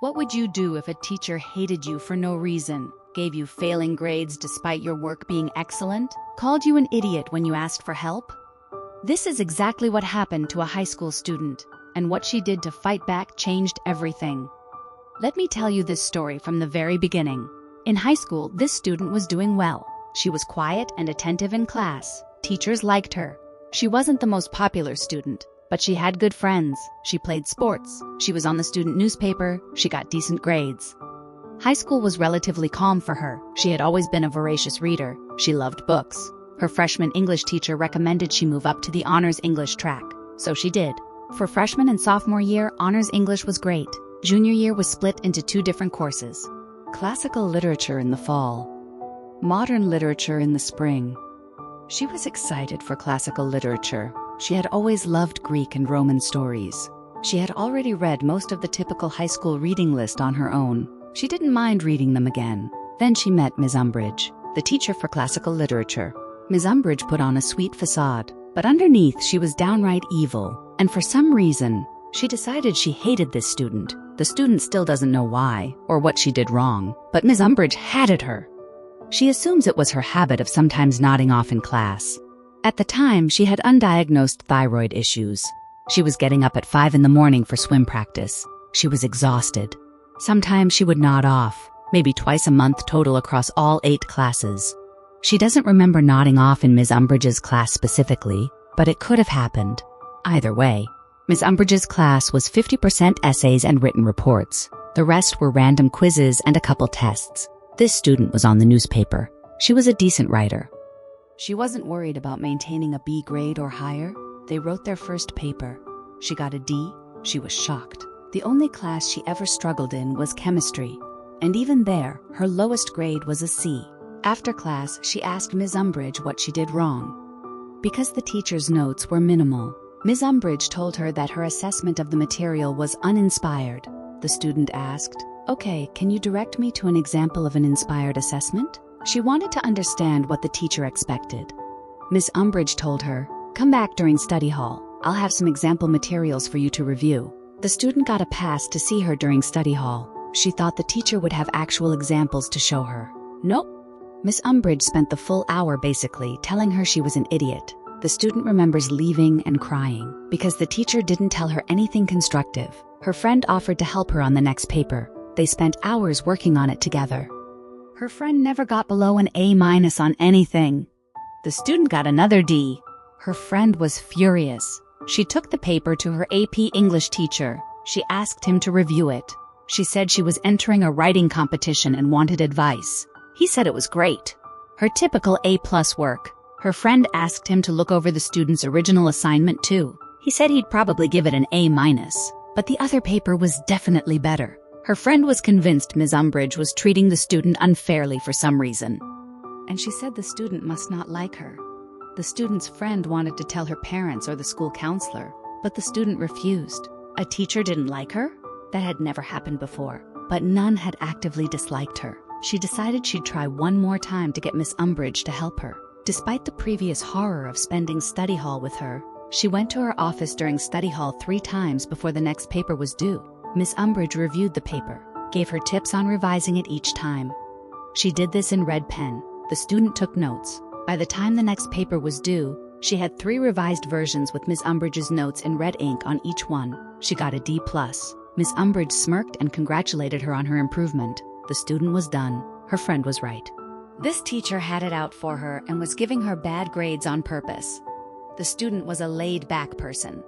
What would you do if a teacher hated you for no reason, gave you failing grades despite your work being excellent, called you an idiot when you asked for help? This is exactly what happened to a high school student, and what she did to fight back changed everything. Let me tell you this story from the very beginning. In high school, this student was doing well. She was quiet and attentive in class. Teachers liked her. She wasn't the most popular student, but she had good friends. She played sports. She was on the student newspaper. She got decent grades. High school was relatively calm for her. She had always been a voracious reader. She loved books. Her freshman English teacher recommended she move up to the honors English track, so she did. For freshman and sophomore year, honors English was great. Junior year was split into 2 different courses. Classical literature in the fall, modern literature in the spring. She was excited for classical literature. She had always loved Greek and Roman stories. She had already read most of the typical high school reading list on her own. She didn't mind reading them again. Then she met Ms. Umbridge, the teacher for classical literature. Ms. Umbridge put on a sweet facade, but underneath she was downright evil, and for some reason, she decided she hated this student. The student still doesn't know why, or what she did wrong, but Ms. Umbridge hated her. She assumes it was her habit of sometimes nodding off in class. At the time, she had undiagnosed thyroid issues. She was getting up at 5 in the morning for swim practice. She was exhausted. Sometimes she would nod off, maybe twice a month total across all 8 classes. She doesn't remember nodding off in Ms. Umbridge's class specifically, but it could have happened. Either way, Ms. Umbridge's class was 50% essays and written reports. The rest were random quizzes and a couple tests. This student was on the newspaper. She was a decent writer. She wasn't worried about maintaining a B grade or higher. They wrote their first paper. She got a D. She was shocked. The only class she ever struggled in was chemistry. And even there, her lowest grade was a C. After class, she asked Ms. Umbridge what she did wrong. Because the teacher's notes were minimal, Ms. Umbridge told her that her assessment of the material was uninspired. The student asked, "Okay, can you direct me to an example of an inspired assessment?" She wanted to understand what the teacher expected. Ms. Umbridge told her, "Come back during study hall. I'll have some example materials for you to review." The student got a pass to see her during study hall. She thought the teacher would have actual examples to show her. Nope. Ms. Umbridge spent the full hour basically telling her she was an idiot. The student remembers leaving and crying because the teacher didn't tell her anything constructive. Her friend offered to help her on the next paper. They spent hours working on it together. Her friend never got below an A- on anything. The student got another D. Her friend was furious. She took the paper to her AP English teacher. She asked him to review it. She said she was entering a writing competition and wanted advice. He said it was great. Her typical A+ work. Her friend asked him to look over the student's original assignment too. He said he'd probably give it an A-, but the other paper was definitely better. Her friend was convinced Ms. Umbridge was treating the student unfairly for some reason. And she said the student must not like her. The student's friend wanted to tell her parents or the school counselor, but the student refused. A teacher didn't like her? That had never happened before, but none had actively disliked her. She decided she'd try one more time to get Miss Umbridge to help her. Despite the previous horror of spending study hall with her, she went to her office during study hall 3 times before the next paper was due. Miss Umbridge reviewed the paper, gave her tips on revising it each time. She did this in red pen. The student took notes. By the time the next paper was due, she had 3 revised versions with Miss Umbridge's notes in red ink on each one. She got a D+. Miss Umbridge smirked and congratulated her on her improvement. The student was done. Her friend was right. This teacher had it out for her and was giving her bad grades on purpose. The student was a laid-back person,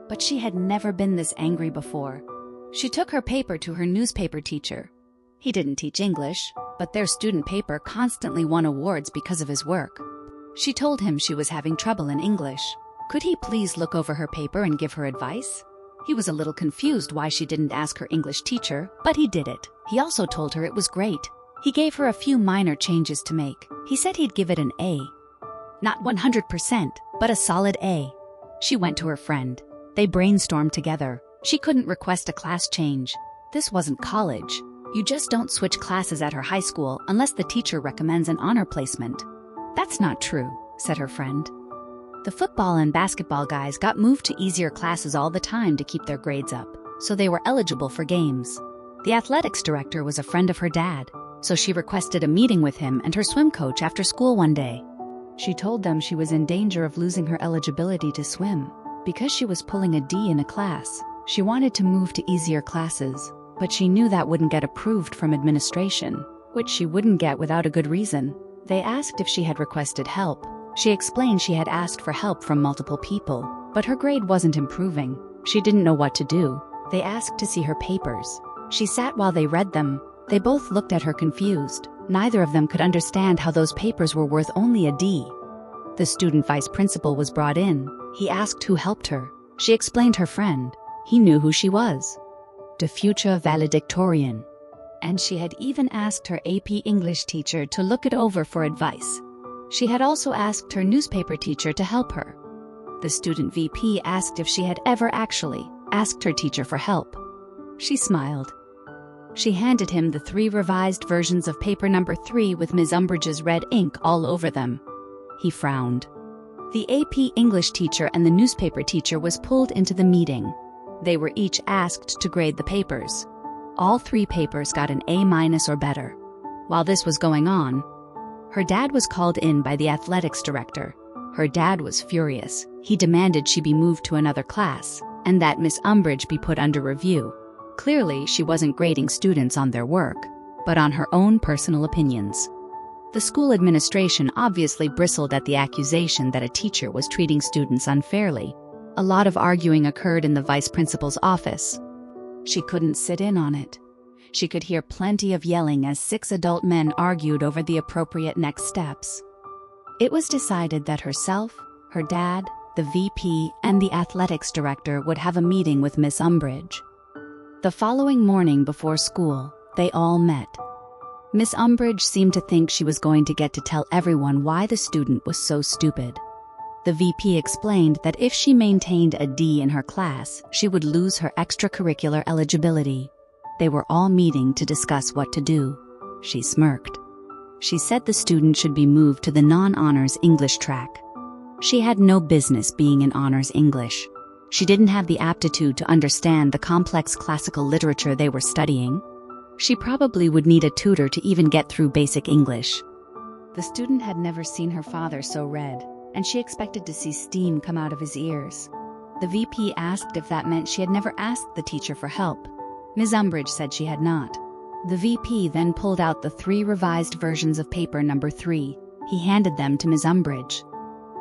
but she had never been this angry before. She took her paper to her newspaper teacher. He didn't teach English, but their student paper constantly won awards because of his work. She told him she was having trouble in English. Could he please look over her paper and give her advice? He was a little confused why she didn't ask her English teacher, but he did it. He also told her it was great. He gave her a few minor changes to make. He said he'd give it an A. Not 100%, but a solid A. She went to her friend. They brainstormed together. She couldn't request a class change. This wasn't college. You just don't switch classes at her high school unless the teacher recommends an honor placement. That's not true, said her friend. The football and basketball guys got moved to easier classes all the time to keep their grades up, so they were eligible for games. The athletics director was a friend of her dad, so she requested a meeting with him and her swim coach after school one day. She told them she was in danger of losing her eligibility to swim. Because she was pulling a D in a class, she wanted to move to easier classes, but she knew that wouldn't get approved from administration, which she wouldn't get without a good reason. They asked if she had requested help. She explained she had asked for help from multiple people, but her grade wasn't improving. She didn't know what to do. They asked to see her papers. She sat while they read them. They both looked at her confused. Neither of them could understand how those papers were worth only a D. The student vice principal was brought in. He asked who helped her. She explained her friend. He knew who she was. The future valedictorian. And she had even asked her AP English teacher to look it over for advice. She had also asked her newspaper teacher to help her. The student VP asked if she had ever actually asked her teacher for help. She smiled. She handed him the 3 revised versions of paper number 3 with Ms. Umbridge's red ink all over them. He frowned. The AP English teacher and the newspaper teacher was pulled into the meeting. They were each asked to grade the papers. All 3 papers got an A- or better. While this was going on, her dad was called in by the athletics director. Her dad was furious. He demanded she be moved to another class, and that Miss Umbridge be put under review. Clearly, she wasn't grading students on their work, but on her own personal opinions. The school administration obviously bristled at the accusation that a teacher was treating students unfairly. A lot of arguing occurred in the vice principal's office. She couldn't sit in on it. She could hear plenty of yelling as 6 adult men argued over the appropriate next steps. It was decided that herself, her dad, the VP, and the athletics director would have a meeting with Miss Umbridge. The following morning before school, they all met. Miss Umbridge seemed to think she was going to get to tell everyone why the student was so stupid. The VP explained that if she maintained a D in her class, she would lose her extracurricular eligibility. They were all meeting to discuss what to do. She smirked. She said the student should be moved to the non-honors English track. She had no business being in honors English. She didn't have the aptitude to understand the complex classical literature they were studying. She probably would need a tutor to even get through basic English. The student had never seen her father so red, and she expected to see steam come out of his ears. The VP asked if that meant she had never asked the teacher for help. Ms. Umbridge said she had not. The VP then pulled out the 3 revised versions of paper number 3. He handed them to Ms. Umbridge.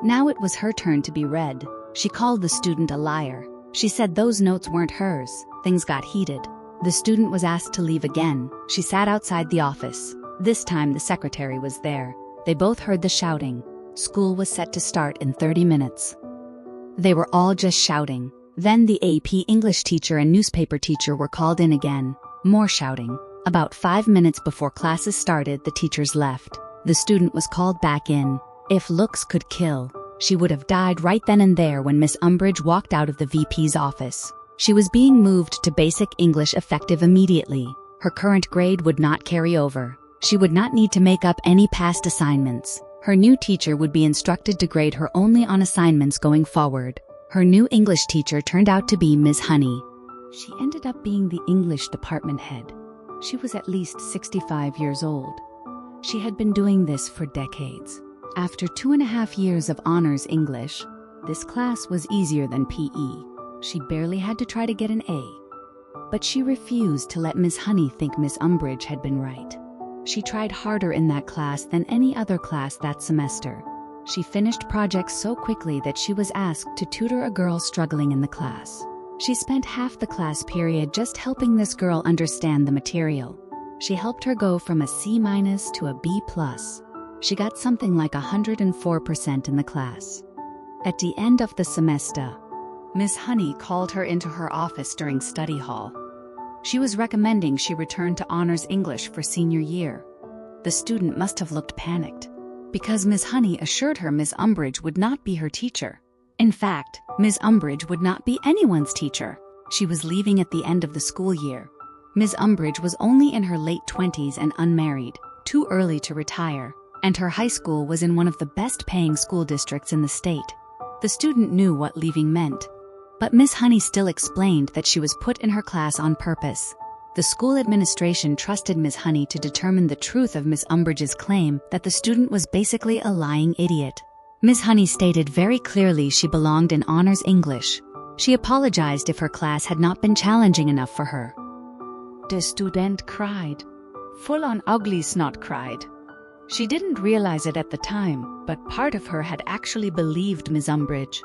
Now it was her turn to be read. She called the student a liar. She said those notes weren't hers. Things got heated. The student was asked to leave again. She sat outside the office. This time the secretary was there. They both heard the shouting. School was set to start in 30 minutes. They were all just shouting. Then the AP English teacher and newspaper teacher were called in again. More shouting. About 5 minutes before classes started, the teachers left. The student was called back in. If looks could kill, she would have died right then and there when Miss Umbridge walked out of the VP's office. She was being moved to basic English effective immediately. Her current grade would not carry over. She would not need to make up any past assignments. Her new teacher would be instructed to grade her only on assignments going forward. Her new English teacher turned out to be Ms. Honey. She ended up being the English department head. She was at least 65 years old. She had been doing this for decades. After 2.5 years of honors English, this class was easier than PE. She barely had to try to get an A. But she refused to let Ms. Honey think Miss Umbridge had been right. She tried harder in that class than any other class that semester. She finished projects so quickly that she was asked to tutor a girl struggling in the class. She spent half the class period just helping this girl understand the material. She helped her go from a C- to a B+. She got something like 104% in the class. At the end of the semester, Miss Honey called her into her office during study hall. She was recommending she return to honors English for senior year. The student must have looked panicked, because Miss Honey assured her Miss Umbridge would not be her teacher. In fact, Miss Umbridge would not be anyone's teacher. She was leaving at the end of the school year. Miss Umbridge was only in her late 20s and unmarried, too early to retire, and her high school was in one of the best-paying school districts in the state. The student knew what leaving meant. But Miss Honey still explained that she was put in her class on purpose. The The school administration trusted Ms. Honey to determine the truth of Ms. Umbridge's claim that the student was basically a lying idiot. Ms. Honey stated very clearly she belonged in honors English. She apologized if her class had not been challenging enough for her. The student cried. Full-on ugly snot cried. She didn't realize it at the time, but part of her had actually believed Ms. Umbridge.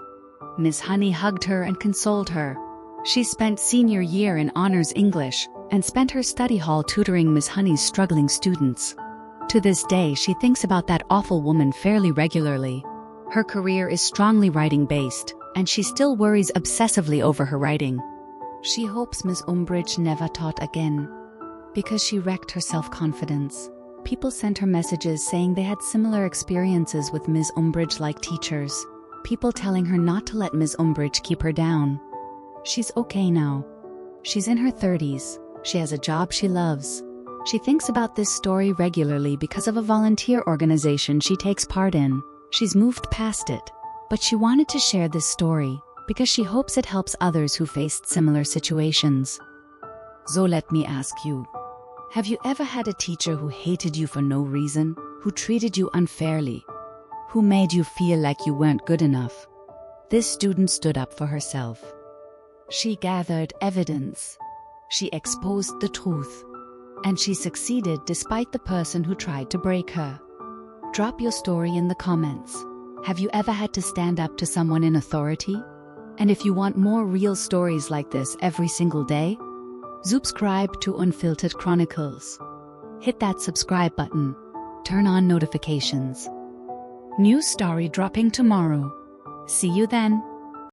Ms. Honey hugged her and consoled her. She spent senior year in honors English and spent her study hall tutoring Ms. Honey's struggling students. To this day, she thinks about that awful woman fairly regularly. Her career is strongly writing-based, and she still worries obsessively over her writing. She hopes Ms. Umbridge never taught again, because she wrecked her self-confidence. People sent her messages saying they had similar experiences with Ms. Umbridge-like teachers. People telling her not to let Ms. Umbridge keep her down. She's okay now. She's in her 30s. She has a job she loves. She thinks about this story regularly because of a volunteer organization she takes part in. She's moved past it, but she wanted to share this story because she hopes it helps others who faced similar situations. So let me ask you, have you ever had a teacher who hated you for no reason, who treated you unfairly, who made you feel like you weren't good enough? This student stood up for herself. She gathered evidence. She exposed the truth. And she succeeded despite the person who tried to break her. Drop your story in the comments. Have you ever had to stand up to someone in authority? And if you want more real stories like this every single day, subscribe to Unfiltered Chronicles. Hit that subscribe button. Turn on notifications. New story dropping tomorrow. See you then.